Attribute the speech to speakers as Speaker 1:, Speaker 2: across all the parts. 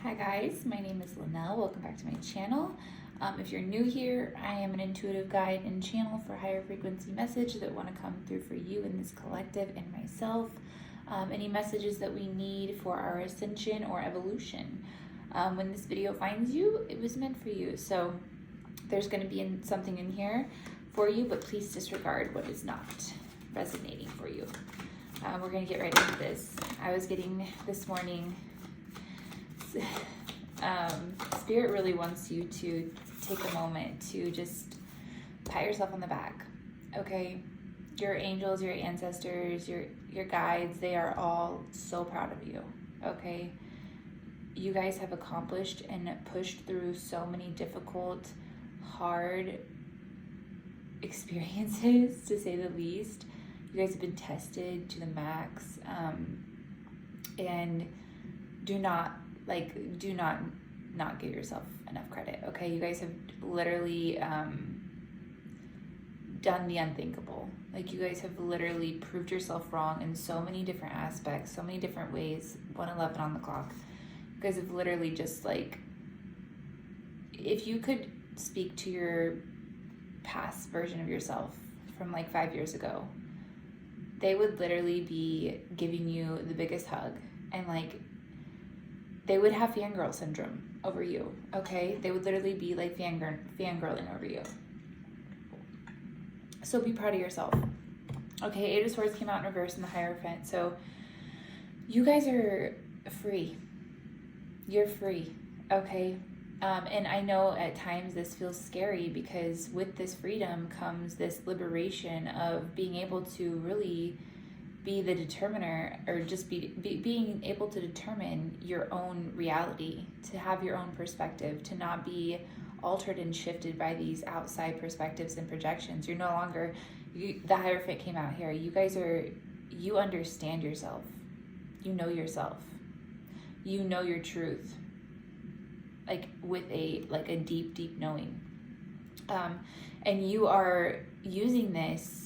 Speaker 1: Hi guys, my name is Lanell. Welcome back to my channel. If you're new here, I am an intuitive guide and channel for higher frequency message that want to come through for you in this collective and myself. Any messages that we need for our ascension or evolution. When this video finds you, it was meant for you. So there's going to be something in here for you, but please disregard what is not resonating for you. We're going to get right into this. I was getting this morning, Spirit really wants you to take a moment to just pat yourself on the back, okay? Your angels, your ancestors, your guides, they are all so proud of you, okay? You guys have accomplished and pushed through so many difficult, hard experiences, to say the least. You guys have been tested to the max, and do not give yourself enough credit, okay? You guys have literally done the unthinkable. Like, you guys have literally proved yourself wrong in so many different aspects, so many different ways. 1:11 on the clock. You guys have literally just, like, if you could speak to your past version of yourself from like 5 years ago, they would literally be giving you the biggest hug, and like they would have fangirl syndrome over you, okay? They would literally be like fangirling over you. So be proud of yourself. Okay, Eight of Swords came out in reverse in the Hierophant. So you guys are free. You're free, okay? And I know at times this feels scary, because with this freedom comes this liberation of being able to really be the determiner, or just being able to determine your own reality, to have your own perspective, to not be altered and shifted by these outside perspectives and projections. You're no longer, the Hierophant came out here. You guys you understand yourself. You know yourself. You know your truth. Like with a deep knowing. And you are using this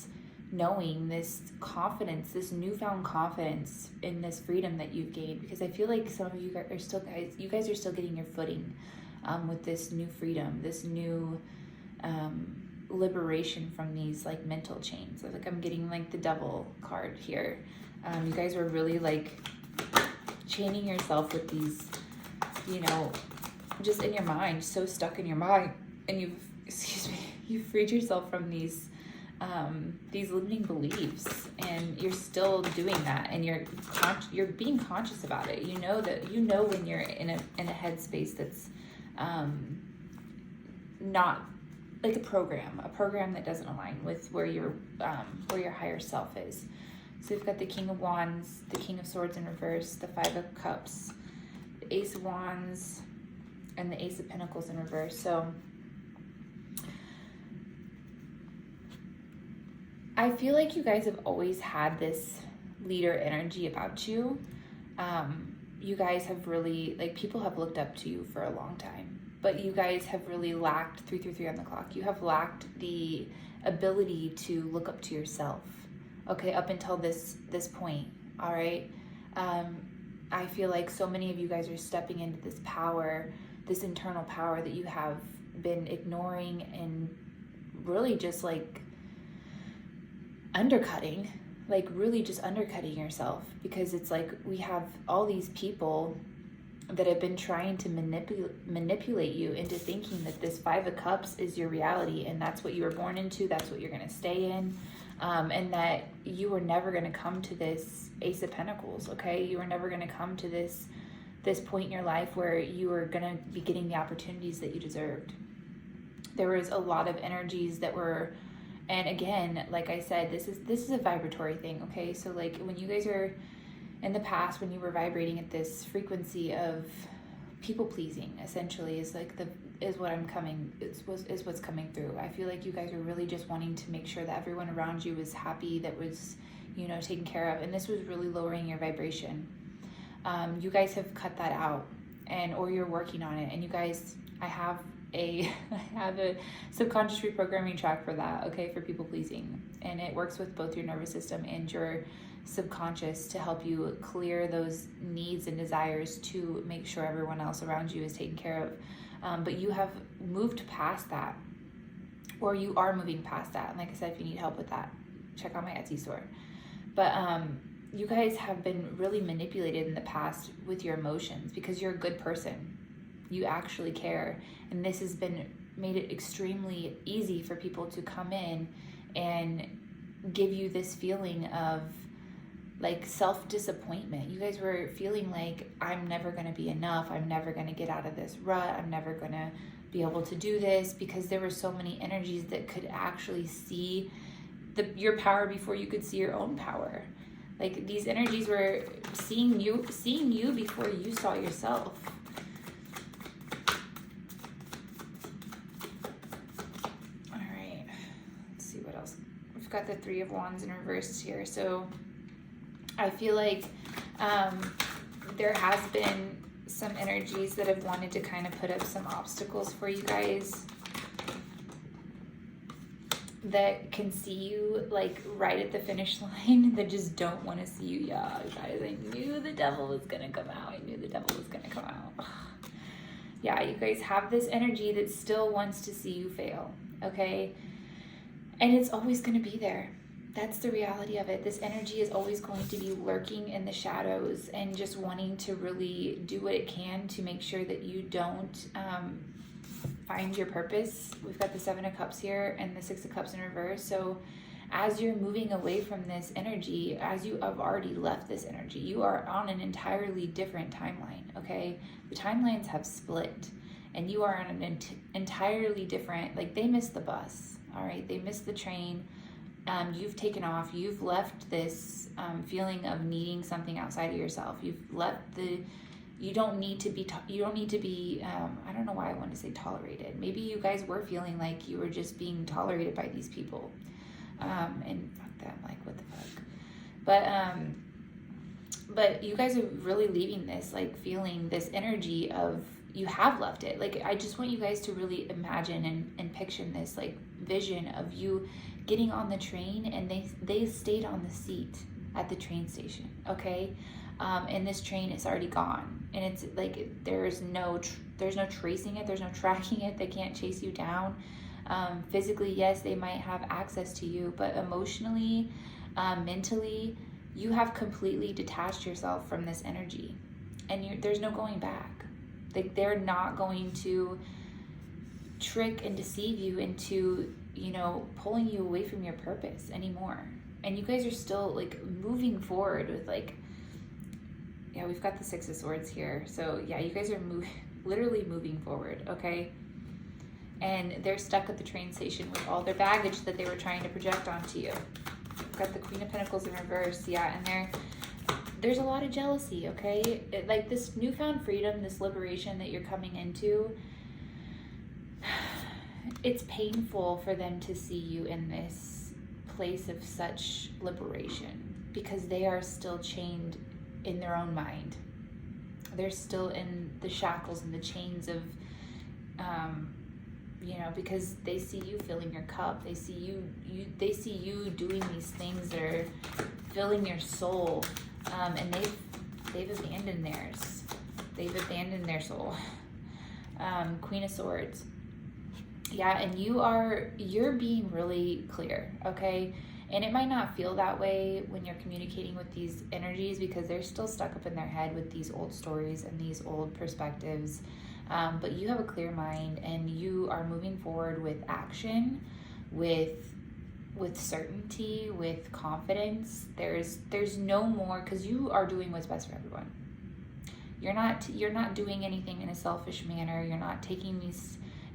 Speaker 1: knowing, this confidence, this newfound confidence in this freedom that you've gained, because I feel like some of you guys are still getting your footing with this new freedom, this new liberation from these like mental chains. Like, I'm getting like the Devil card here. You guys are really like chaining yourself with these, just in your mind, so stuck in your mind, and you've freed yourself from these limiting beliefs, and you're still doing that, and you're being conscious about it. You know when you're in a headspace that's not like a program that doesn't align with where your higher self is. So we've got the King of Wands, the King of Swords in reverse, the Five of Cups, the Ace of Wands, and the Ace of Pentacles in reverse. So I feel like you guys have always had this leader energy about you. You guys have really, like, people have looked up to you for a long time, but you guys have really lacked 333 on the clock. You have lacked the ability to look up to yourself, okay, up until this point, all right? I feel like so many of you guys are stepping into this power, this internal power that you have been ignoring and really just like undercutting yourself, because it's like we have all these people that have been trying to manipulate you into thinking that this Five of Cups is your reality, and that's what you were born into, that's what you're going to stay in, and that you were never going to come to this Ace of Pentacles, okay? You were never going to come to this point in your life where you were going to be getting the opportunities that you deserved. There was a lot of energies that were, and again, like I said, this is a vibratory thing, okay? So like when you guys are in the past, when you were vibrating at this frequency of people pleasing, essentially, is what's coming through. I feel like you guys are really just wanting to make sure that everyone around you was happy, that was, taken care of, and this was really lowering your vibration. You guys have cut that out, or you're working on it, and you guys, I have a subconscious reprogramming track for that, okay, for people pleasing, and it works with both your nervous system and your subconscious to help you clear those needs and desires to make sure everyone else around you is taken care of. But you have moved past that, or you are moving past that. And like I said, if you need help with that, check out my Etsy store. But you guys have been really manipulated in the past with your emotions because you're a good person. You actually care. And this has made it extremely easy for people to come in and give you this feeling of like self-disappointment. You guys were feeling like, I'm never going to be enough. I'm never going to get out of this rut. I'm never going to be able to do this, because there were so many energies that could actually see your power before you could see your own power. Like these energies were seeing you before you saw yourself. All right, let's see what else. We've got the Three of Wands in reverse here. So I feel like there has been some energies that have wanted to kind of put up some obstacles for you guys, that can see you like right at the finish line, that just don't want to see you. Yeah, guys, I knew the devil was gonna come out. Yeah, you guys have this energy that still wants to see you fail, okay? And it's always gonna be there. That's the reality of it. This energy is always going to be lurking in the shadows and just wanting to really do what it can to make sure that you don't find your purpose. We've got the Seven of Cups here and the Six of Cups in reverse. So as you're moving away from this energy, as you have already left this energy, you are on an entirely different timeline, okay? The timelines have split and you are on an entirely different, like they missed the bus, all right? They missed the train. You've taken off. You've left this feeling of needing something outside of yourself. You've left you don't need to be, I don't know why I want to say tolerated. Maybe you guys were feeling like you were just being tolerated by these people. And fuck them, like what the fuck. But you guys are really leaving this, like feeling this energy of, you have left it. Like, I just want you guys to really imagine and picture this like vision of you getting on the train, and they stayed on the seat at the train station, okay? And this train is already gone, and it's like there's no tracing it, there's no tracking it. They can't chase you down. Physically, yes, they might have access to you, but emotionally, mentally, you have completely detached yourself from this energy, and there's no going back. Like, they're not going to trick and deceive you into, pulling you away from your purpose anymore. And you guys are still like moving forward with like, yeah, we've got the Six of Swords here. So yeah, you guys are literally moving forward, okay? And they're stuck at the train station with all their baggage that they were trying to project onto you. We've got the Queen of Pentacles in reverse, yeah, and there's a lot of jealousy, okay? Like this newfound freedom, this liberation that you're coming into, it's painful for them to see you in this place of such liberation, because they are still chained in their own mind. They're still in the shackles and the chains of, because they see you filling your cup. They see you doing these things that are filling your soul, and they've abandoned theirs. They've abandoned their soul. Queen of Swords. Yeah, and you're being really clear, okay? And it might not feel that way when you're communicating with these energies, because they're still stuck up in their head with these old stories and these old perspectives. But you have a clear mind, and you are moving forward with action, with certainty, with confidence. There's no more, because you are doing what's best for everyone. You're not doing anything in a selfish manner. You're not taking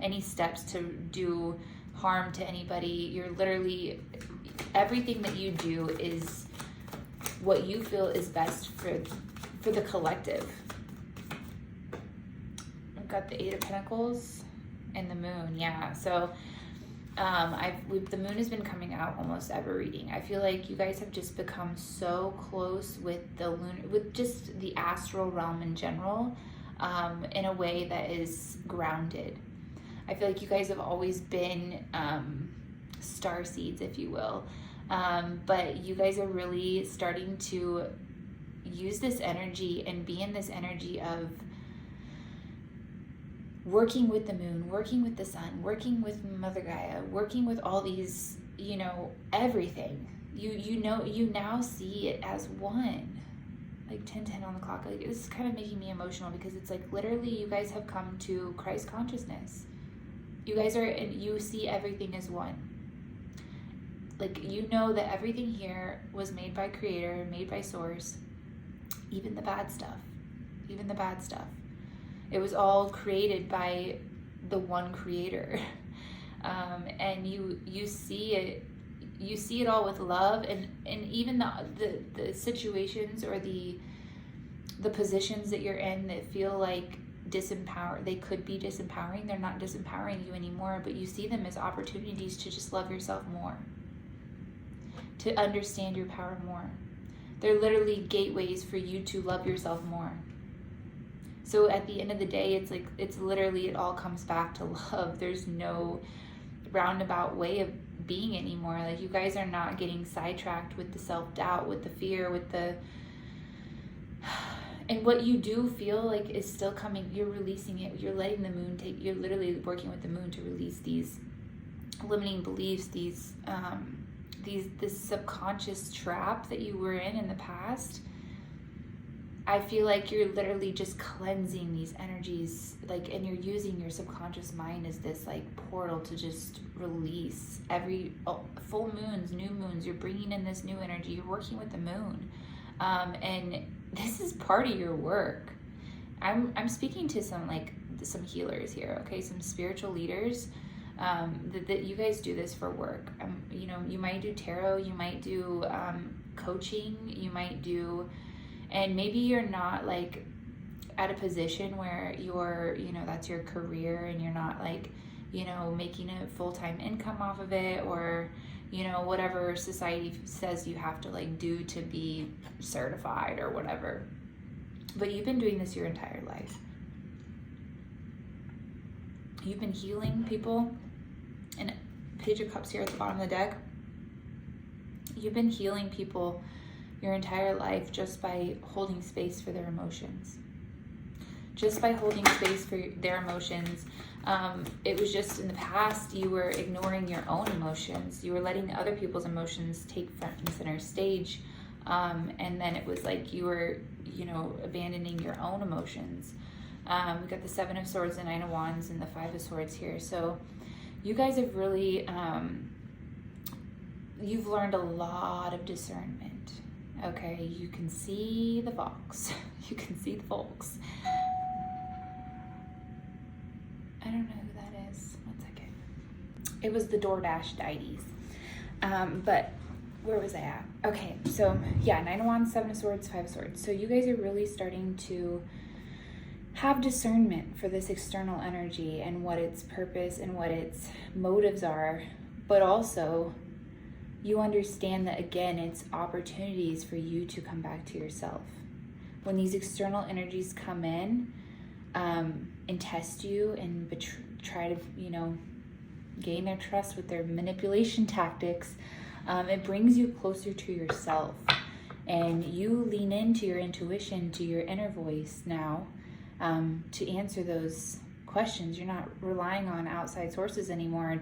Speaker 1: any steps to do harm to anybody. You're literally, everything that you do is what you feel is best for the collective. I've got the Eight of Pentacles and the Moon. Yeah, so the Moon has been coming out almost every reading. I feel like you guys have just become so close with with just the astral realm in general, in a way that is grounded. I feel like you guys have always been star seeds, if you will. But you guys are really starting to use this energy and be in this energy of working with the moon, working with the sun, working with Mother Gaia, working with all these, everything. You now see it as one. Like 10:10 on the clock. Like, this is kind of making me emotional because it's like literally you guys have come to Christ consciousness. You guys are, and you see everything as one. Like, you know that everything here was made by Creator, made by Source, even the bad stuff. Even the bad stuff. It was all created by the one Creator. And you see it. You see it all with love, and even the situations or the positions that you're in that feel like they could be disempowering. They're not disempowering you anymore, but you see them as opportunities to just love yourself more, to understand your power more. They're literally gateways for you to love yourself more. So at the end of the day, it's literally, it all comes back to love. There's no roundabout way of being anymore. Like, you guys are not getting sidetracked with the self-doubt, with the fear, with the and what you do feel like is still coming. You're releasing it. You're letting the moon you're literally working with the moon to release these limiting beliefs, this subconscious trap that you were in the past. I feel like you're literally just cleansing these energies, like, and you're using your subconscious mind as this like portal to just release every full moons, new moons. You're bringing in this new energy. You're working with the moon, and this is part of your work. I'm speaking to some healers here, okay, some spiritual leaders. That you guys do this for work. You might do tarot, you might do coaching, you might do. And maybe you're not like at a position where you're, that's your career, and you're not like, making a full-time income off of it, or, whatever society says you have to like do to be certified or whatever. But you've been doing this your entire life. You've been healing people, and Page of Cups here at the bottom of the deck. You've been healing people your entire life just by holding space for their emotions. Just by holding space for their emotions. It was just in the past you were ignoring your own emotions. You were letting other people's emotions take front and center stage. And then it was like you were, abandoning your own emotions. We've got the Seven of Swords, the Nine of Wands, and the Five of Swords here. So you guys have really, you've learned a lot of discernment. Okay, you can see the fox. You can see the folks. I don't know who that is. 1 second. It was the DoorDash deities. But where was I at? Okay, so yeah, Nine of Wands, Seven of Swords, Five of Swords. So you guys are really starting to have discernment for this external energy and what its purpose and what its motives are, but also you understand that, again, it's opportunities for you to come back to yourself. When these external energies come in and test you and try to, gain their trust with their manipulation tactics, it brings you closer to yourself. And you lean into your intuition, to your inner voice now, to answer those questions. You're not relying on outside sources anymore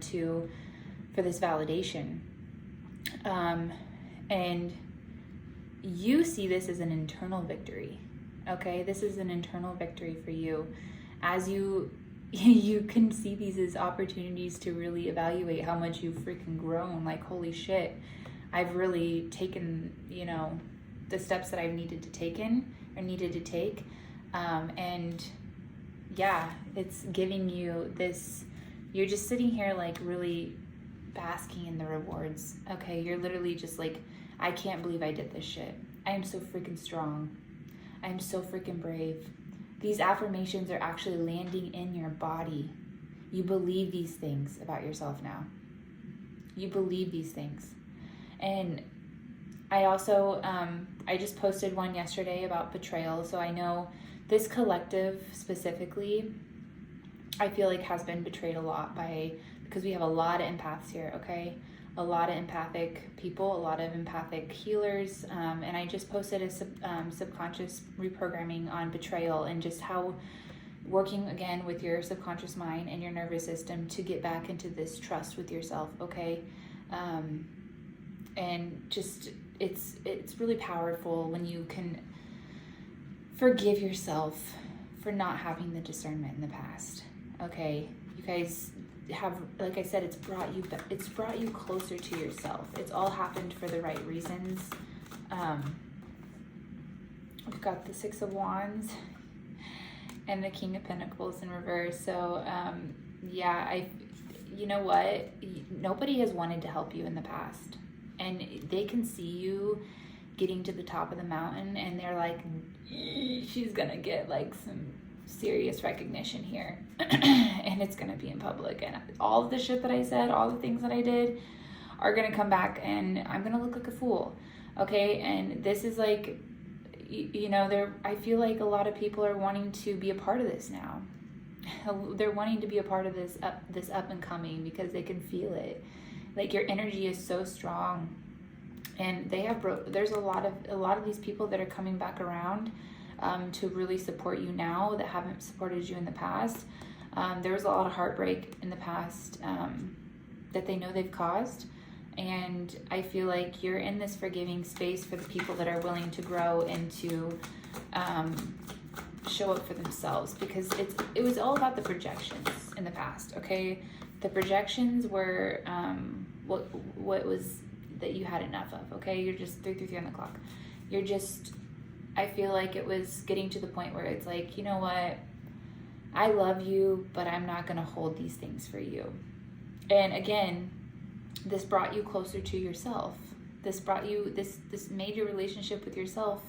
Speaker 1: for this validation. And you see this as an internal victory. Okay, this is an internal victory for you, as you can see these as opportunities to really evaluate how much you've freaking grown. Like, holy shit, I've really taken, the steps that I've needed to take. And yeah, it's giving you this, you're just sitting here like really basking in the rewards. Okay, you're literally just like, I can't believe I did this shit. I am so freaking strong. I am so freaking brave. These affirmations are actually landing in your body. You believe these things about yourself now. You believe these things. And I also, I just posted one yesterday about betrayal. So I know this collective specifically, I feel like has been betrayed a lot because we have a lot of empaths here, okay? a lot of empathic people, a lot of empathic healers, and I just posted a subconscious reprogramming on betrayal and just how working again with your subconscious mind and your nervous system to get back into this trust with yourself, okay? And just it's really powerful when you can forgive yourself for not having the discernment in the past, okay? You guys have, like I said, it's brought you closer to yourself. It's all happened for the right reasons. We've got the Six of Wands and the King of Pentacles in reverse. So yeah, you know what, nobody has wanted to help you in the past, and they can see you getting to the top of the mountain and they're like, she's gonna get like some serious recognition here and it's gonna be in public, and all of the shit that I said, all the things that I did are gonna come back and I'm gonna look like a fool, okay? And this is like, you know, I feel like a lot of people are wanting to be a part of this now. They're wanting to be a part of this up and coming because they can feel it. Like your energy is so strong, and there's a lot of these people that are coming back around to really support you now that haven't supported you in the past. There was a lot of heartbreak in the past that they know they've caused, and I feel like you're in this forgiving space for the people that are willing to grow and to show up for themselves, because it was all about the projections in the past, okay? The projections were what was that you had enough of, okay? You're just 3 on the clock. I feel like it was getting to the point where it's like, you know what? I love you, but I'm not going to hold these things for you. And again, this brought you closer to yourself. This made your relationship with yourself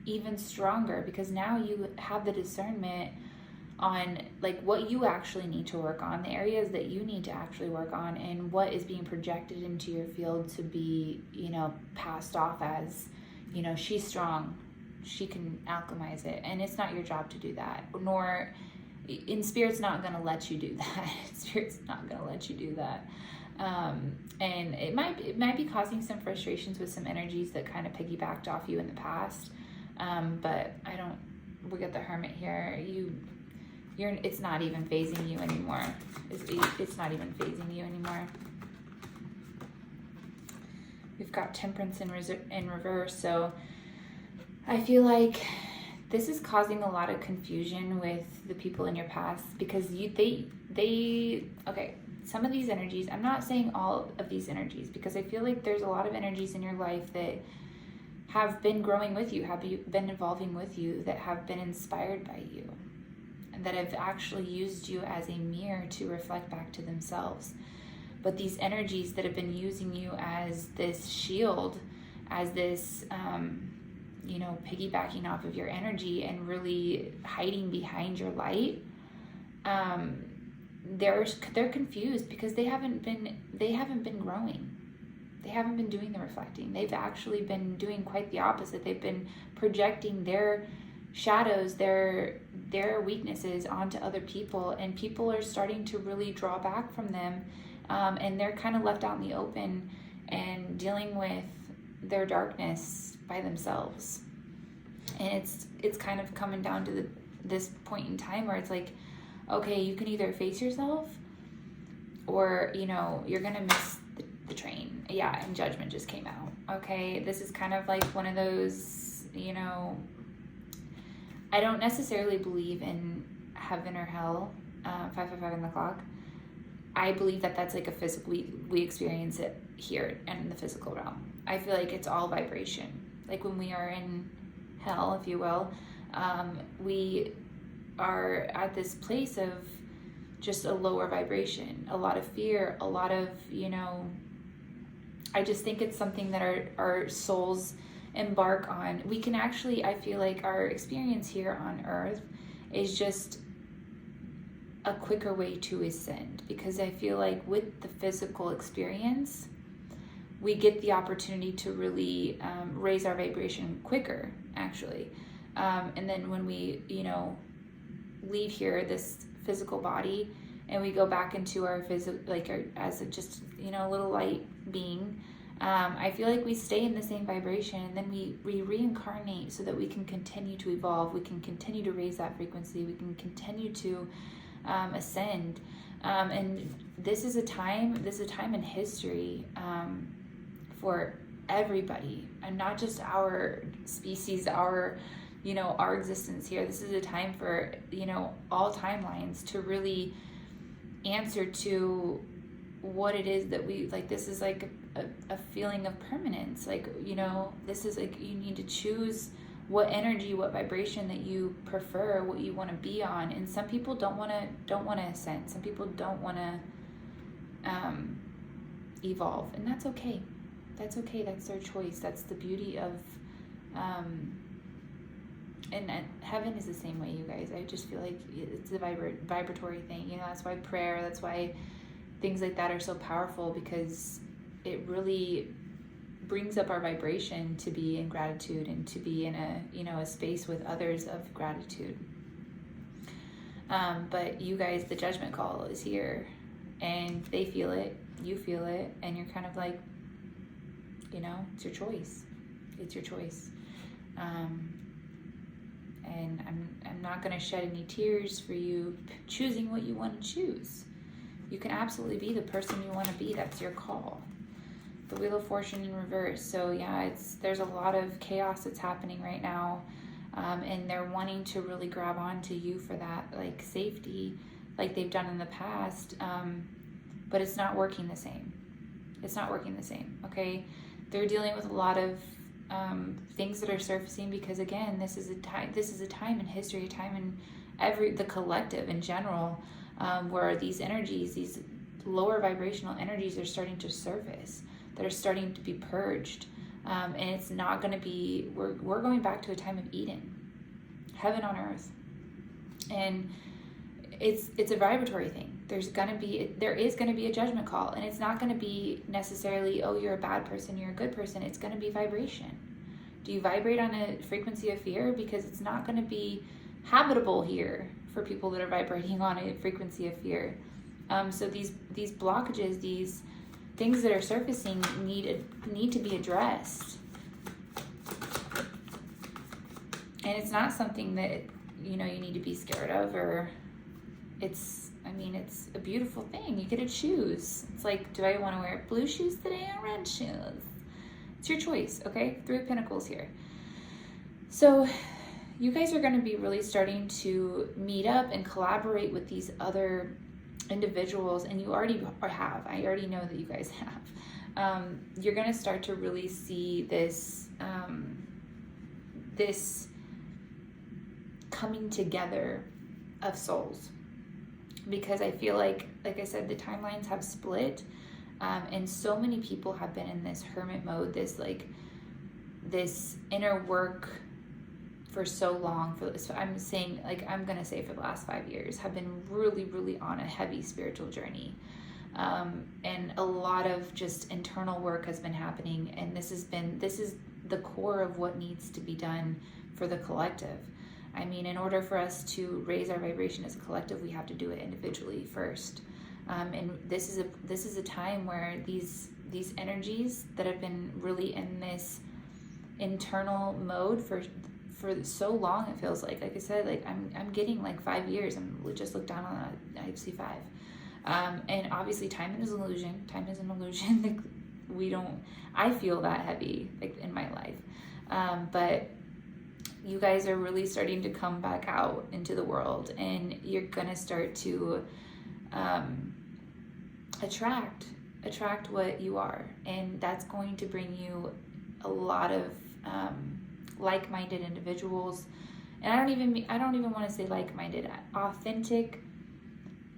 Speaker 1: even stronger, because now you have the discernment on like what you actually need to work on, the areas that you need to actually work on, and what is being projected into your field to be, you know, passed off as, you know, she's strong, she can alchemize it, and it's not your job to do that, nor in Spirit's not going to let you do that. Spirit's not going to let you do that. And it might be causing some frustrations with some energies that kind of piggybacked off you in the past. But we got the Hermit here. It's not even phasing you anymore. It's not even phasing you anymore. We've got Temperance in reverse. So I feel like this is causing a lot of confusion with the people in your past, because some of these energies, I'm not saying all of these energies, because I feel like there's a lot of energies in your life that have been growing with you, have been evolving with you, that have been inspired by you, and that have actually used you as a mirror to reflect back to themselves. But these energies that have been using you as this shield, as this, piggybacking off of your energy and really hiding behind your light, they're confused because they haven't been growing. They haven't been doing the reflecting. They've actually been doing quite the opposite. They've been projecting their shadows, their weaknesses onto other people, and people are starting to really draw back from them, and they're kind of left out in the open and dealing with their darkness by themselves. And it's kind of coming down to this point in time where it's like, okay, you can either face yourself, or you're gonna miss the train. Yeah, and Judgment just came out. Okay, this is kind of like one of those, I don't necessarily believe in heaven or hell, 555 on the clock. I believe that that's like a physical, we experience it here and in the physical realm. I feel like it's all vibration. Like when we are in hell, if you will, we are at this place of just a lower vibration, a lot of fear, a lot of, I just think it's something that our souls embark on. We can actually, I feel like our experience here on earth is just a quicker way to ascend, because I feel like with the physical experience, we get the opportunity to really raise our vibration quicker, actually. And then when we, leave here, this physical body, and we go back into our physical, like as just, a little light being, I feel like we stay in the same vibration, and then we reincarnate so that we can continue to evolve, we can continue to raise that frequency, we can continue to ascend. And this is a time in history for everybody, and not just our species, our existence here. This is a time for, all timelines to really answer to what it is that we like. This is like a feeling of permanence. Like, this is like, you need to choose what energy, what vibration that you prefer, what you want to be on. And some people don't want to ascend. Some people don't want to evolve, and that's okay. That's okay. That's their choice. That's the beauty of and heaven is the same way, you guys. I just feel like it's a vibratory thing. That's why prayer, that's why things like that are so powerful, because it really brings up our vibration to be in gratitude and to be in a space with others of gratitude. But you guys, the judgment call is here, and they feel it, you feel it, and you're kind of like, it's your choice. It's your choice. And I'm not going to shed any tears for you choosing what you want to choose. You can absolutely be the person you want to be. That's your call. The Wheel of Fortune in reverse. So yeah, there's a lot of chaos that's happening right now, and they're wanting to really grab onto you for that, like, safety, like they've done in the past. But it's not working the same. It's not working the same. Okay, they're dealing with a lot of things that are surfacing, because again, this is a time in history, a time in the collective in general, where these energies, these lower vibrational energies, are starting to surface, that are starting to be purged, and it's not going to be, we're going back to a time of Eden, heaven on earth. And it's a vibratory thing. There is going to be a judgment call, and it's not going to be necessarily, oh, you're a bad person, you're a good person. It's going to be vibration. Do you vibrate on a frequency of fear? Because it's not going to be habitable here for people that are vibrating on a frequency of fear. So these blockages, these things that are surfacing need to be addressed. And it's not something that you need to be scared of, or it's a beautiful thing. You get to choose. It's like, do I want to wear blue shoes today or red shoes? It's your choice, okay? 3 of Pentacles here. So you guys are going to be really starting to meet up and collaborate with these other individuals, and you already have. I already know that you guys have. You're going to start to really see this this coming together of souls, because I feel like I said, the timelines have split, and so many people have been in this hermit mode, this inner work for so long. I'm gonna say for the last 5 years, have been really, really on a heavy spiritual journey, and a lot of just internal work has been happening, and this is the core of what needs to be done for the collective. In order for us to raise our vibration as a collective, we have to do it individually first. And this is a time where these energies that have been really in this internal mode for so long, it feels like I said, I'm getting 5 years. We just looked down on that. I see 5. And obviously time is an illusion. Time is an illusion. I feel that heavy in my life. But you guys are really starting to come back out into the world, and you're going to start to attract what you are, and that's going to bring you a lot of like-minded individuals. And I don't even want to say like-minded, authentic,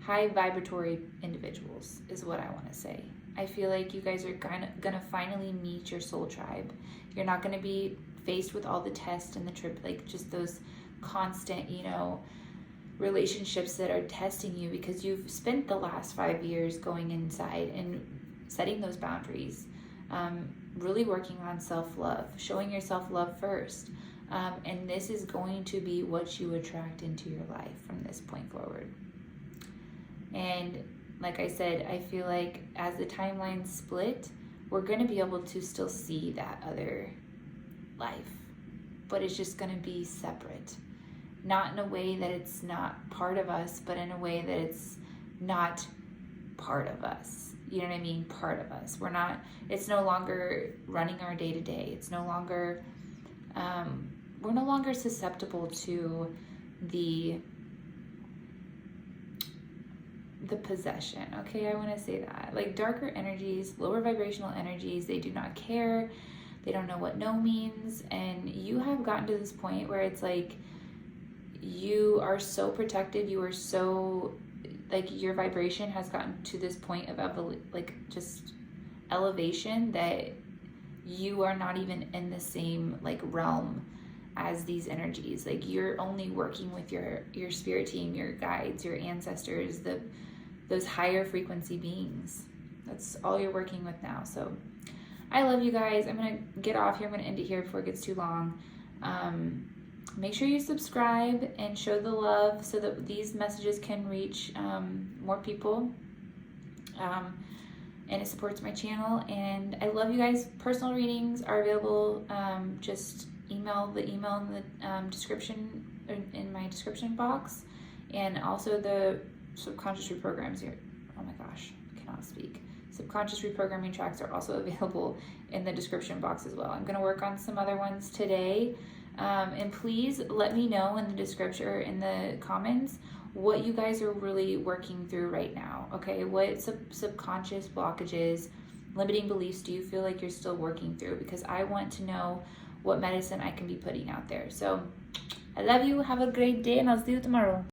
Speaker 1: high vibratory individuals is what I want to say. I feel like you guys are gonna finally meet your soul tribe. You're not gonna be faced with all the tests and the trip, just those constant, relationships that are testing you, because you've spent the last 5 years going inside and setting those boundaries, really working on self-love, showing yourself love first. And this is going to be what you attract into your life from this point forward. And like I said, I feel like as the timelines split, we're going to be able to still see that other life, but it's just going to be separate. Not in a way that it's not part of us, but in a way that it's not part of us. You know what I mean? Part of us. It's no longer running our day to day. It's no longer, we're no longer susceptible to the possession. Okay, I want to say that. Like darker energies, lower vibrational energies, they do not care. They don't know what no means. And you have gotten to this point where it's like, you are so protected. You are so, like, your vibration has gotten to this point of just elevation that you are not even in the same like realm as these energies. Like, you're only working with your spirit team, your guides, your ancestors, those higher frequency beings. That's all you're working with now. So I love you guys. I'm gonna get off here. I'm gonna end it here before it gets too long. Make sure you subscribe and show the love so that these messages can reach more people. And it supports my channel. And I love you guys. Personal readings are available. Just email the email in the description, in my description box. And also the subconscious reprograms here. Oh my gosh, I cannot speak. Subconscious reprogramming tracks are also available in the description box as well. I'm going to work on some other ones today. And please let me know in the description or in the comments what you guys are really working through right now. Okay, what subconscious blockages, limiting beliefs do you feel like you're still working through? Because I want to know what medicine I can be putting out there. So I love you. Have a great day, and I'll see you tomorrow.